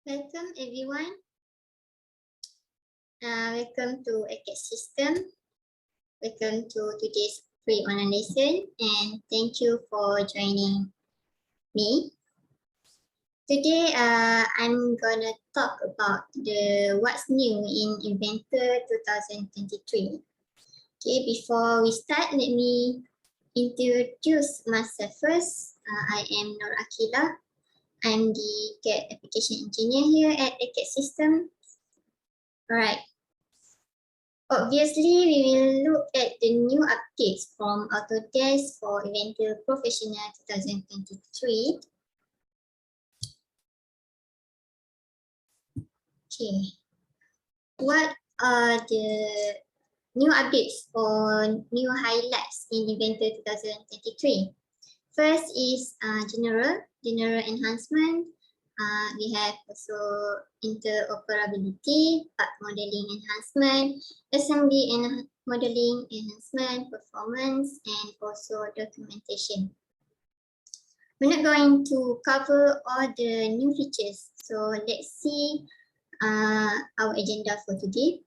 Welcome everyone. Welcome to acadsystems. Welcome to today's free online lesson and thank you for joining me. Today I'm gonna talk about what's new in Inventor 2023. Okay, before we start, let me introduce myself first. I am Nur Akila. I'm the CAD application engineer here at acadsystems. Alright. Obviously, we will look at the new updates from Autodesk for Inventor Professional 2023. Okay. What are the new updates or new highlights in Inventor 2023? First is general enhancement. We have also interoperability, part modeling enhancement, assembly and modeling enhancement, performance, and also documentation. We're not going to cover all the new features, so let's see our agenda for today.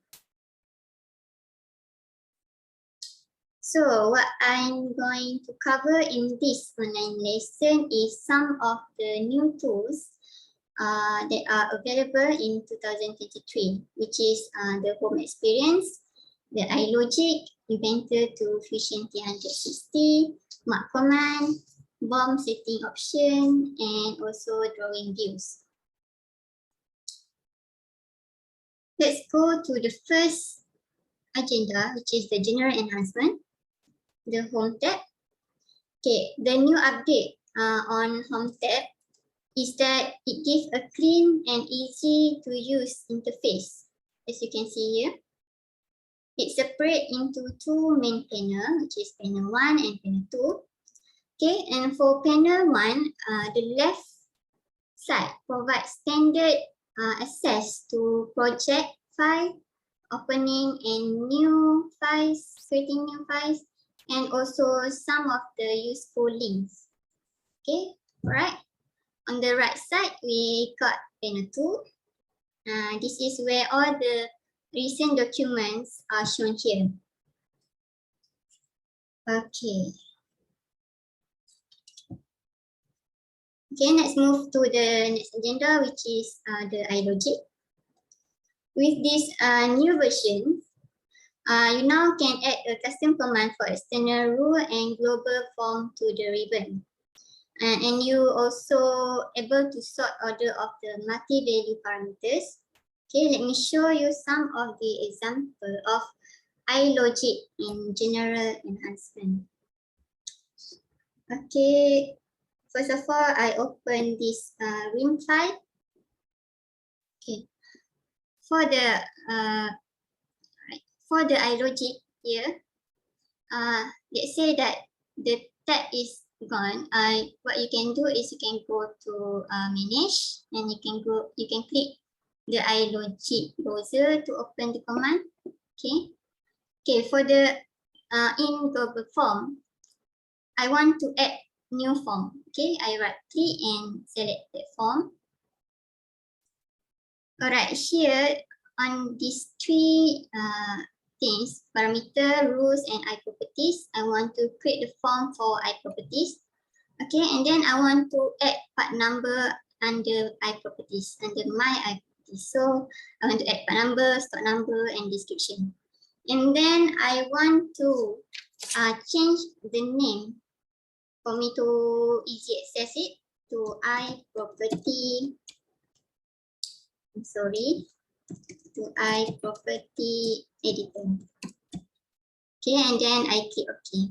So what I'm going to cover in this online lesson is some of the new tools that are available in 2023, which is the home experience, the iLogic, Inventor Fusion 360, Mark Command, BOM setting option, and also drawing views. Let's go to the first agenda, which is the general enhancement. The home tab. Okay, the new update on home tab is that it gives a clean and easy to use interface. As you can see here, it's separated into two main panels, which is panel 1 and panel 2. Okay, and for panel 1, the left side provides standard access to project file, opening and new files, creating new files, and also some of the useful links. Okay, alright. On the right side, we got panel 2. This is where all the recent documents are shown here. Okay. Okay, let's move to the next agenda, which is the iLogic. With this new version, you now can add a custom command for external rule and global form to the ribbon. And you also able to sort order of the multi-value parameters. Okay, let me show you some of the example of iLogic in general enhancement. Okay, first of all, I open this RIM file. Okay, for the iLogic here, let's say that the tab is gone. What you can do is you can go to manage, and you can click the iLogic browser to open the command. Okay, for the in global form, I want to add new form. Okay, I right click and select that form. Alright, here on these three things, parameter, rules, and iProperties, I want to create the form for iProperties. Okay, and then I want to add part number under iProperties, under my iProperties. So I want to add part number, stock number, and description. And then I want to change the name for me to easy access it to iProperty. I'm sorry. To iProperty editor. Okay, and then I click OK.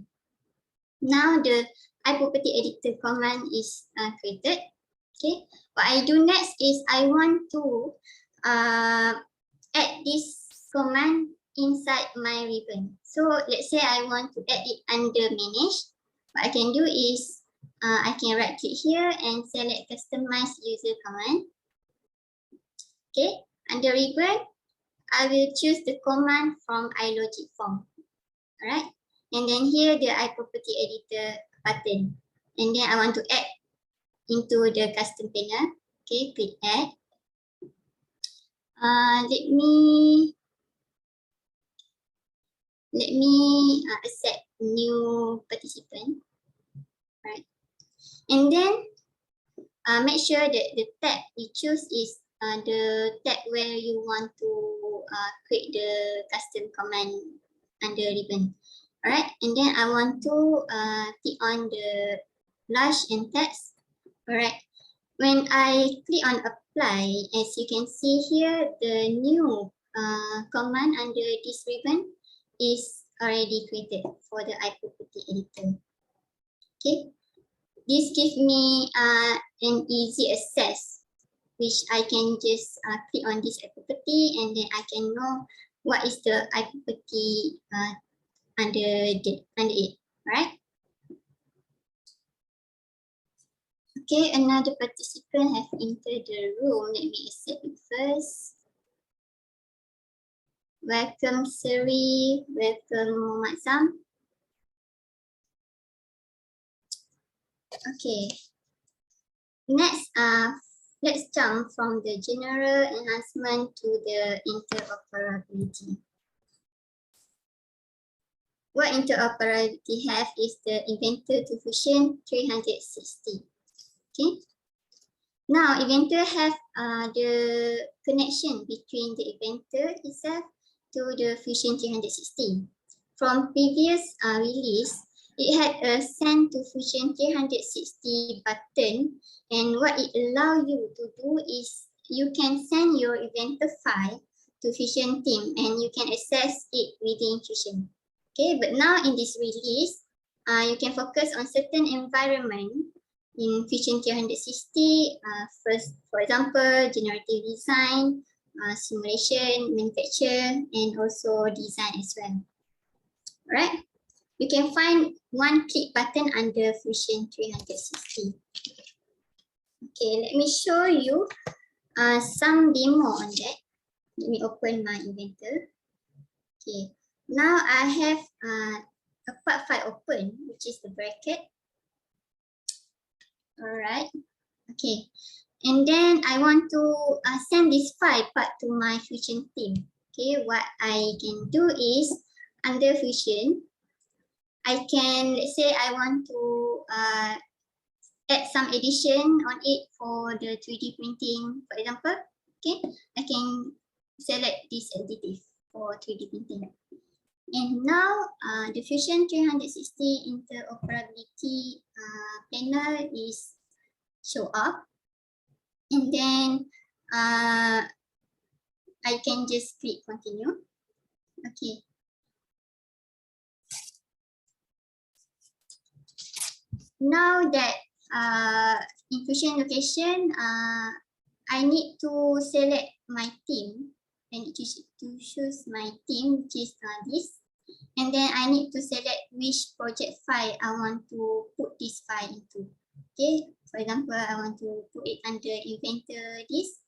Now the iProperty editor command is created. Okay, what I do next is I want to add this command inside my ribbon. So let's say I want to add it under manage. What I can do is I can right click here and select customize user command. Okay, under ribbon, I will choose the command from iLogic form. Alright, and then here the iProperty editor button. And then I want to add into the custom panel. Okay, click add. Let me accept new participant, right? And then make sure that the tab you choose is the tab where you want to create the custom command under ribbon. Alright, and then I want to click on the blush and text. Alright, when I click on apply, as you can see here, the new command under this ribbon is already created for the iProperty editor. Okay, this gives me an easy access, which I can just click on this iProperty and then I can know what is the iProperty under it, right? Okay, another participant have entered the room. Let me accept it first. Welcome Seri, welcome Muhammad Sam. Okay, next let's jump from the general enhancement to the interoperability. What interoperability have is the Inventor to Fusion 360. Okay. Now Inventor have the connection between the Inventor itself to the Fusion 360. From previous release, it had a send to Fusion 360 button, and what it allows you to do is you can send your Inventor file to Fusion team and you can access it within Fusion. Okay, but now in this release, you can focus on certain environment in Fusion 360. First, for example, generative design, simulation, manufacture, and also design as well. Alright, you can find one click button under Fusion 360. Okay, let me show you some demo on that. Let me open my Inventor. Okay. Now I have a part file open, which is the bracket. Alright, okay. And then I want to send this file part to my Fusion team. Okay, what I can do is under Fusion, I can, let's say I want to add some addition on it for the 3D printing, for example. Okay, I can select this additive for 3D printing. And now the Fusion 360 interoperability panel is show up. And then I can just click continue. Okay. Now that in Fusion location, I need to select my team. I need to choose my team, which is this. And then I need to select which project file I want to put this file into. Okay, for example, I want to put it under Inventor this.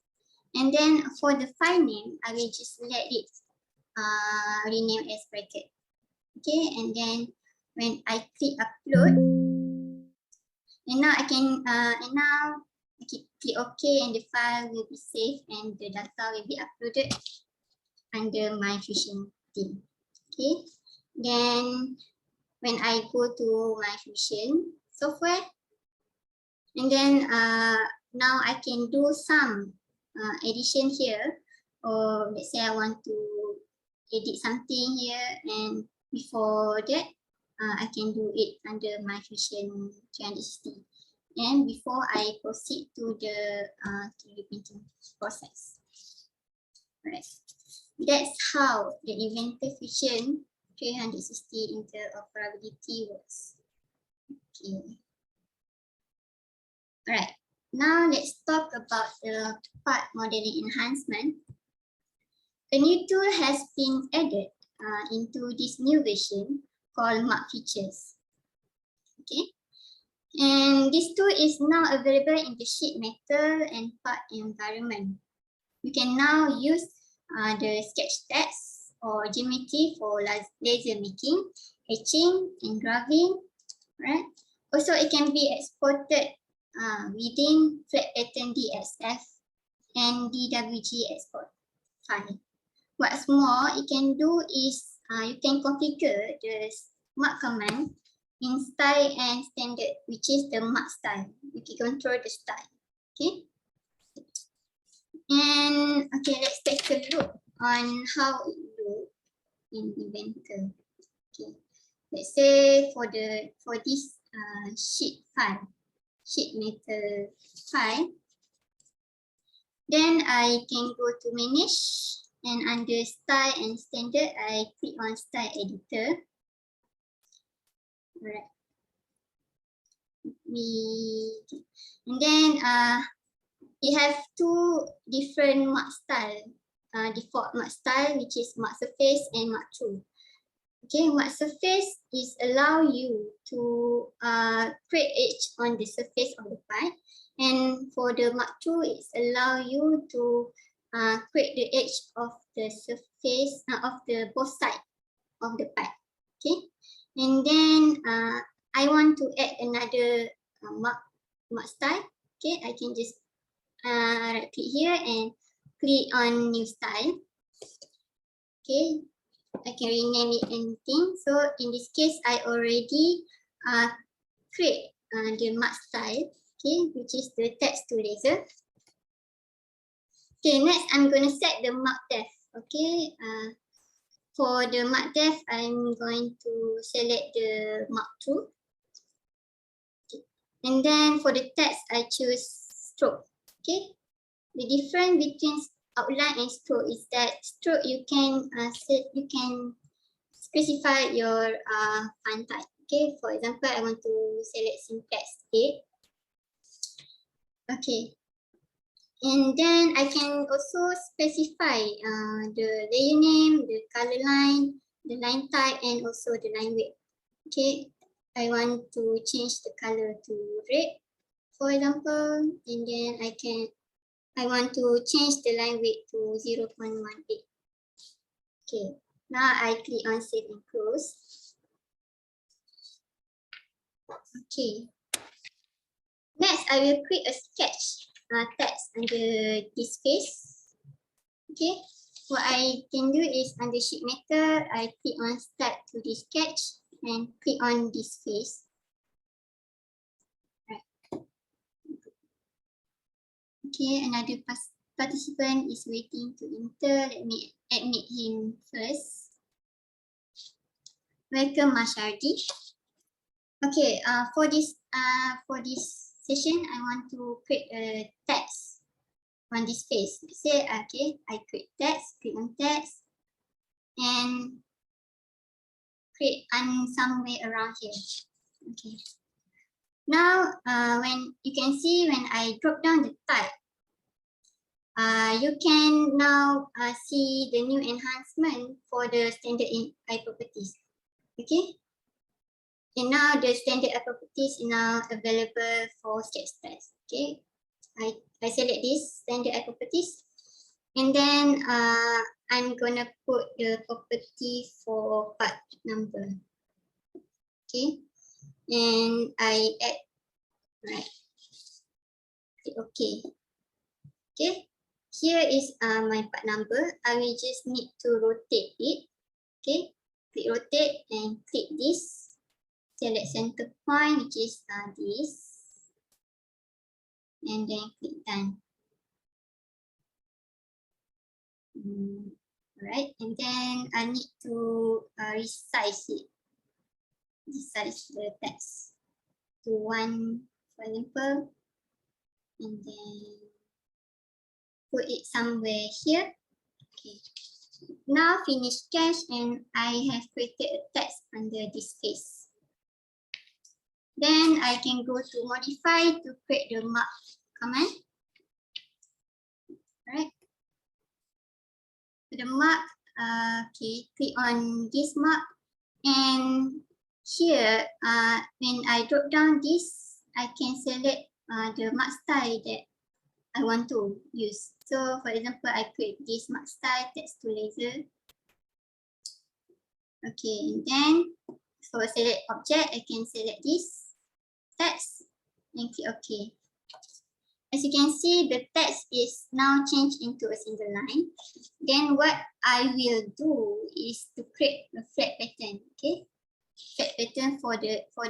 And then for the file name, I will just let it rename as bracket. Okay, and then when I click upload, and now I can click OK, and the file will be saved and the data will be uploaded under my Fusion team. Okay. Then when I go to my Fusion software, and then now I can do some addition here, or let's say I want to edit something here, and before that I can do it under my Fusion 360. And before I proceed to the 3D printing process. Right. That's how the Inventor Fusion 360 interoperability works. Okay. Alright. Now let's talk about the part modeling enhancement. A new tool has been added into this new version called Mark Features. Okay. And this tool is now available in the sheet metal and part environment. You can now use the sketch text or geometry for laser making, etching, engraving. Right? Also, it can be exported within flat pattern DXF and DWG export. file. What's more, you can do is you can configure the mark command in style and standard, which is the mark style. You can control the style. Okay. And okay, let's take a look on how it looks in Inventor. Okay. Let's say for this sheet file, sheet metal file, then I can go to manage, and under style and standard, I click on style editor. Alright. And then it has two different mark style, default mark style, which is mark surface and mark through. Okay, mark surface is allow you to create edge on the surface of the part, and for the mark through, it's allow you to create the edge of the surface of the both side of the part. Okay, and then I want to add another mark style. Okay, I can just right click here and click on new style. Okay, I can rename it anything. So in this case, I already create the mark style. Okay, which is the text to laser. Okay, next I'm going to set the mark depth. Okay, for the mark depth, I'm going to select the mark through. Okay. And then for the text, I choose stroke. Okay, the difference between outline and stroke is that stroke you can specify your font type. Okay, for example, I want to select syntax 8. Okay, and then I can also specify the layer name, the color line, the line type, and also the line weight. Okay, I want to change the color to red, for example, and then I want to change the line weight to 0.18. Okay, now I click on save and close. Okay, next I will create a sketch text under this face. Okay, what I can do is under sheet metal, I click on start to this sketch and click on this face. Right. Okay, another participant is waiting to enter. Let me admit him first. Welcome, Mashardi. Okay, for this session, I want to create a text on this face. Say, okay, I create text, click on text, and create somewhere around here. Okay. Now, when you can see when I drop down the type, you can now see the new enhancement for the standard eye properties. Okay. And now the standard eye properties is now available for sketch text. Okay. I select this standard eye properties, and then I'm gonna put the property for part number. Okay, and I add right. Okay. Okay. Here is my part number. I will just need to rotate it. Okay. Click rotate and click this. Select center point, which is this. And then click done. Alright, and then I need to resize it. Resize the text to 1, for example, and then put it somewhere here. Okay. Now finish sketch, and I have created a text under this face. Then I can go to modify to create the mark command. Right. The mark, okay, click on this mark, and here, when I drop down this, I can select the mark style that I want to use. So, for example, I create this mark style, text to laser. Okay, and then for select object, I can select this text and click OK. as you can see, the text is now changed into a single line. Then what I will do is to create a flat pattern, okay? Flat pattern for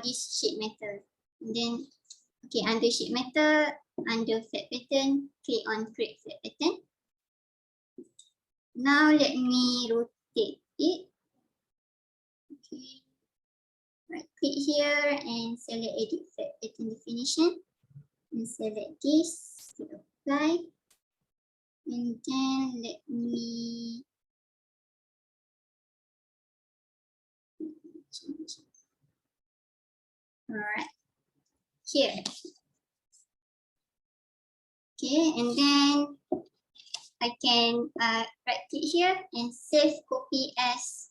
this sheet metal. And then, okay, under sheet metal, under flat pattern, click on create flat pattern. Now let me rotate it. Okay. Right click here and select edit flat pattern definition. And select this, click apply. And then let me change. Alright. Here. Okay, and then I can right click here and save copy as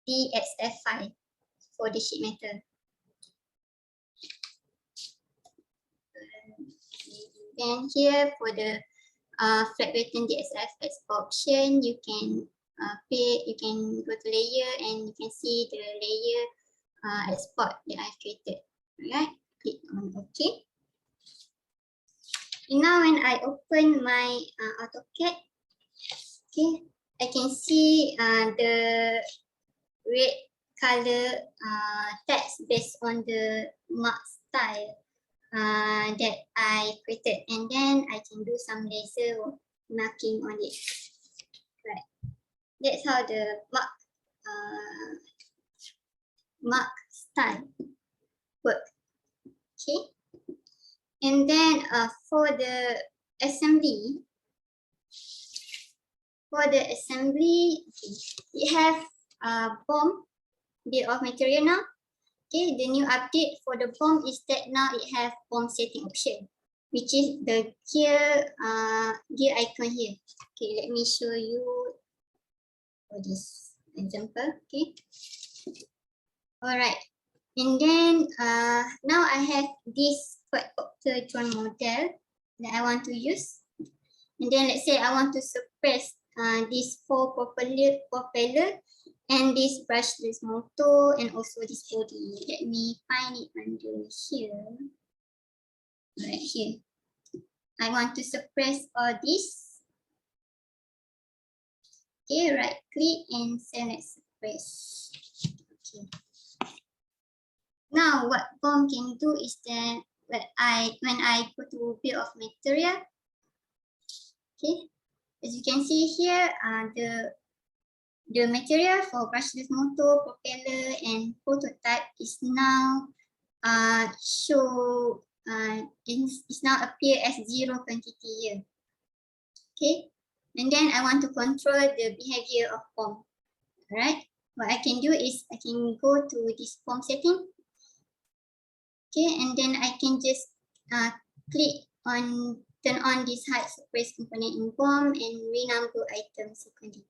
DXF file for the sheet metal. Then here for the flat pattern DXF export option, you can you can go to layer and you can see the layer export that I've created. Alright, click on OK. And now when I open my AutoCAD, okay, I can see the red color text based on the mark style that I created, and then I can do some laser marking on it. Right, that's how the mark style work. Okay, and then for the assembly, okay, it have BOM, bill of material now. Okay, the new update for the BOM is that now it have BOM setting option, which is the gear icon here. Okay, let me show you for this example. Okay, all right, and then now I have this quadcopter drone model that I want to use, and then let's say I want to suppress these 4 propeller and this brushless motor and also this body. Let me find it under here. Right here. I want to suppress all this. Okay, right click and select suppress. Okay. Now what BOM can do is that when I go to bill of material, okay, as you can see here, the material for brushless motor, propeller, and prototype is now is now appear as 0 quantity here. Okay, and then I want to control the behavior of BOM. Alright, what I can do is I can go to this BOM setting. Okay, and then I can just click on turn on this hide suppress component in BOM and renumber item sequentially.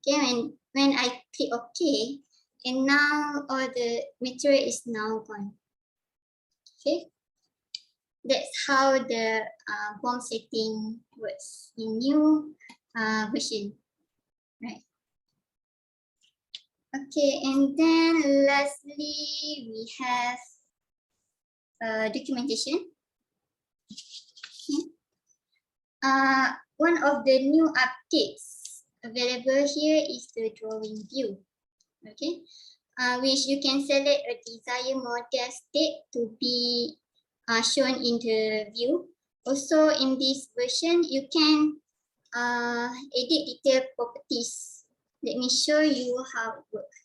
Okay, when I click OK, and now all the material is now gone. Okay, that's how the BOM setting works in new version, right? Okay, and then lastly we have documentation. Okay. One of the new updates available here is the drawing view. Okay, which you can select a desired model state to be shown in the view. Also in this version, you can edit detailed properties. Let me show you how it works.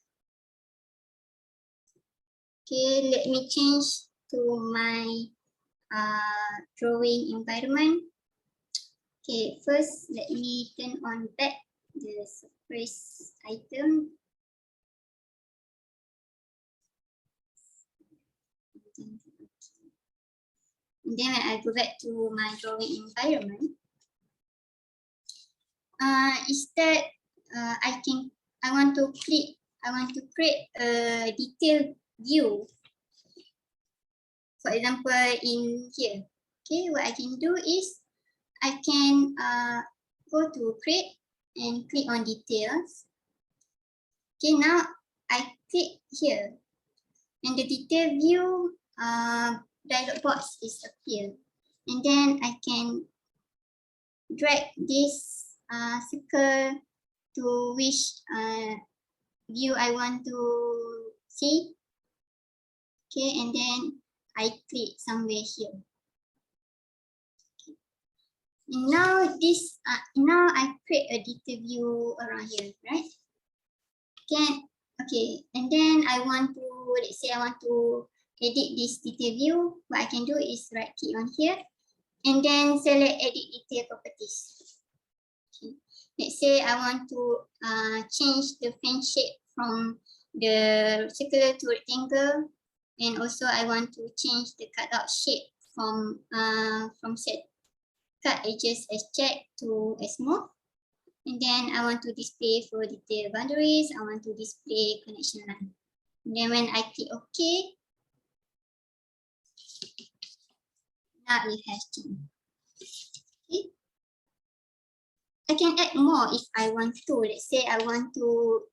Okay, let me change to my drawing environment. Okay, first let me turn on back the suppress item. And then when I go back to my drawing environment, instead I want to create a detailed view. For example, in here, okay, what I can do is I can go to create and click on details. Okay, now I click here, and the detail view dialog box is appeared. and then I can drag this circle to which view I want to see. Okay, and then I click somewhere here. Okay. And now this now I create a detail view around here, right? Okay, and then I want to, let's say I want to edit this detail view. What I can do is right click on here and then select edit detail properties. Okay. Let's say I want to change the fan shape from the circular to rectangle, and also I want to change the cutout shape from set cut edges as check to as smooth. And then I want to display for detail boundaries. I want to display connection line. And then when I click OK, now it has changed. Okay. I can add more if I want to. Let's say I want to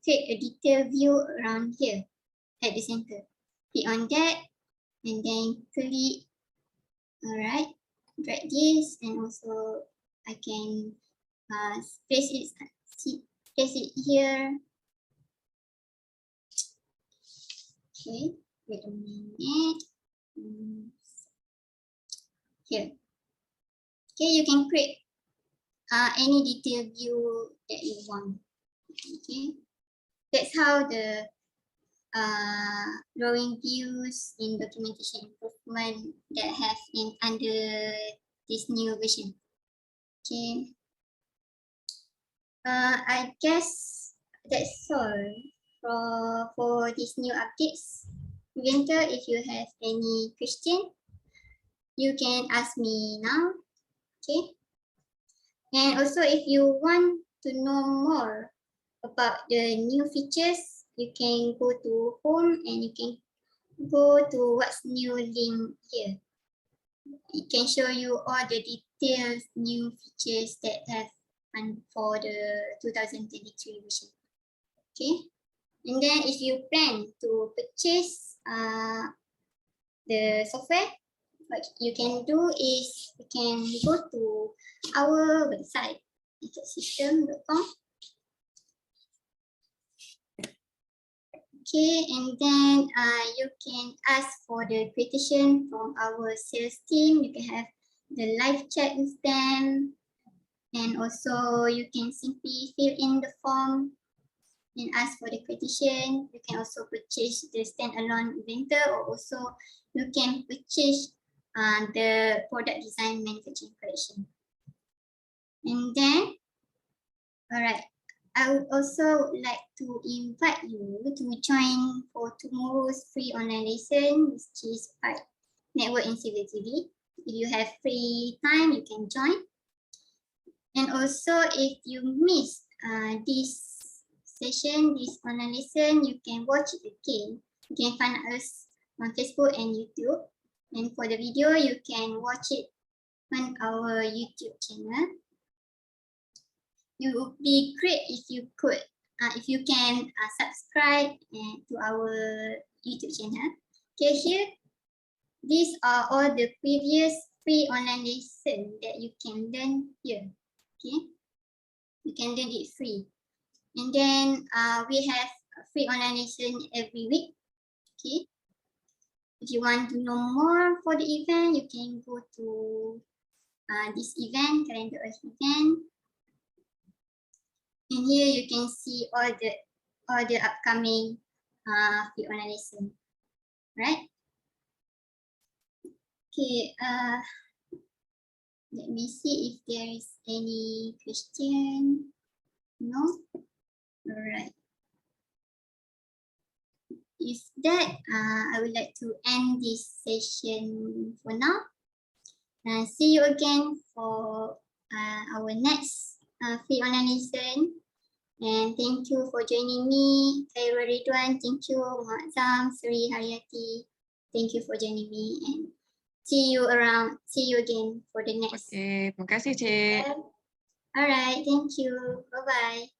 create a detail view around here at the center. Click on that and then click. Alright, drag this, and also I can place it here. Okay, wait a minute. Here. Okay, you can create any detail view that you want. Okay, that's how the drawing views in documentation improvement that have in under this new version. Okay. I guess that's all for these new updates. Inventor, if you have any question, you can ask me now. Okay. And also, if you want to know more about the new features, you can go to home and you can go to what's new link here. It can show you all the details, new features that have for the 2023 version. Okay, and then if you plan to purchase the software, what you can do is you can go to our website, acadsystems.com. Okay, and then you can ask for the quotation from our sales team. You can have the live chat with them. And also you can simply fill in the form and ask for the quotation. You can also purchase the standalone Inventor, or also you can purchase the product design manufacturing collection. And then, all right, I would also like to invite you to join for tomorrow's free online lesson, which is part network and civil 3D. If you have free time, you can join. And also, if you missed this session, this online lesson, you can watch it again. You can find us on Facebook and YouTube. And for the video, you can watch it on our YouTube channel. It would be great if you could, if you can subscribe to our YouTube channel. Okay, here, these are all the previous free online lessons that you can learn here. Okay, you can learn it free, and then we have a free online lesson every week. Okay, if you want to know more for the event, you can go to this event, calendar of event, and here you can see all the upcoming free online lesson, right? Okay, let me see if there is any question. No? All right. If that, I would like to end this session for now. See you again for our next free online lesson. And thank you for joining me, Khairul Ridwan. Thank you, Muhammad Zam, Sri Haryati. Thank you for joining me, and see you around. See you again for the next. Okay, terima kasih, Cik. All right, thank you. Bye bye.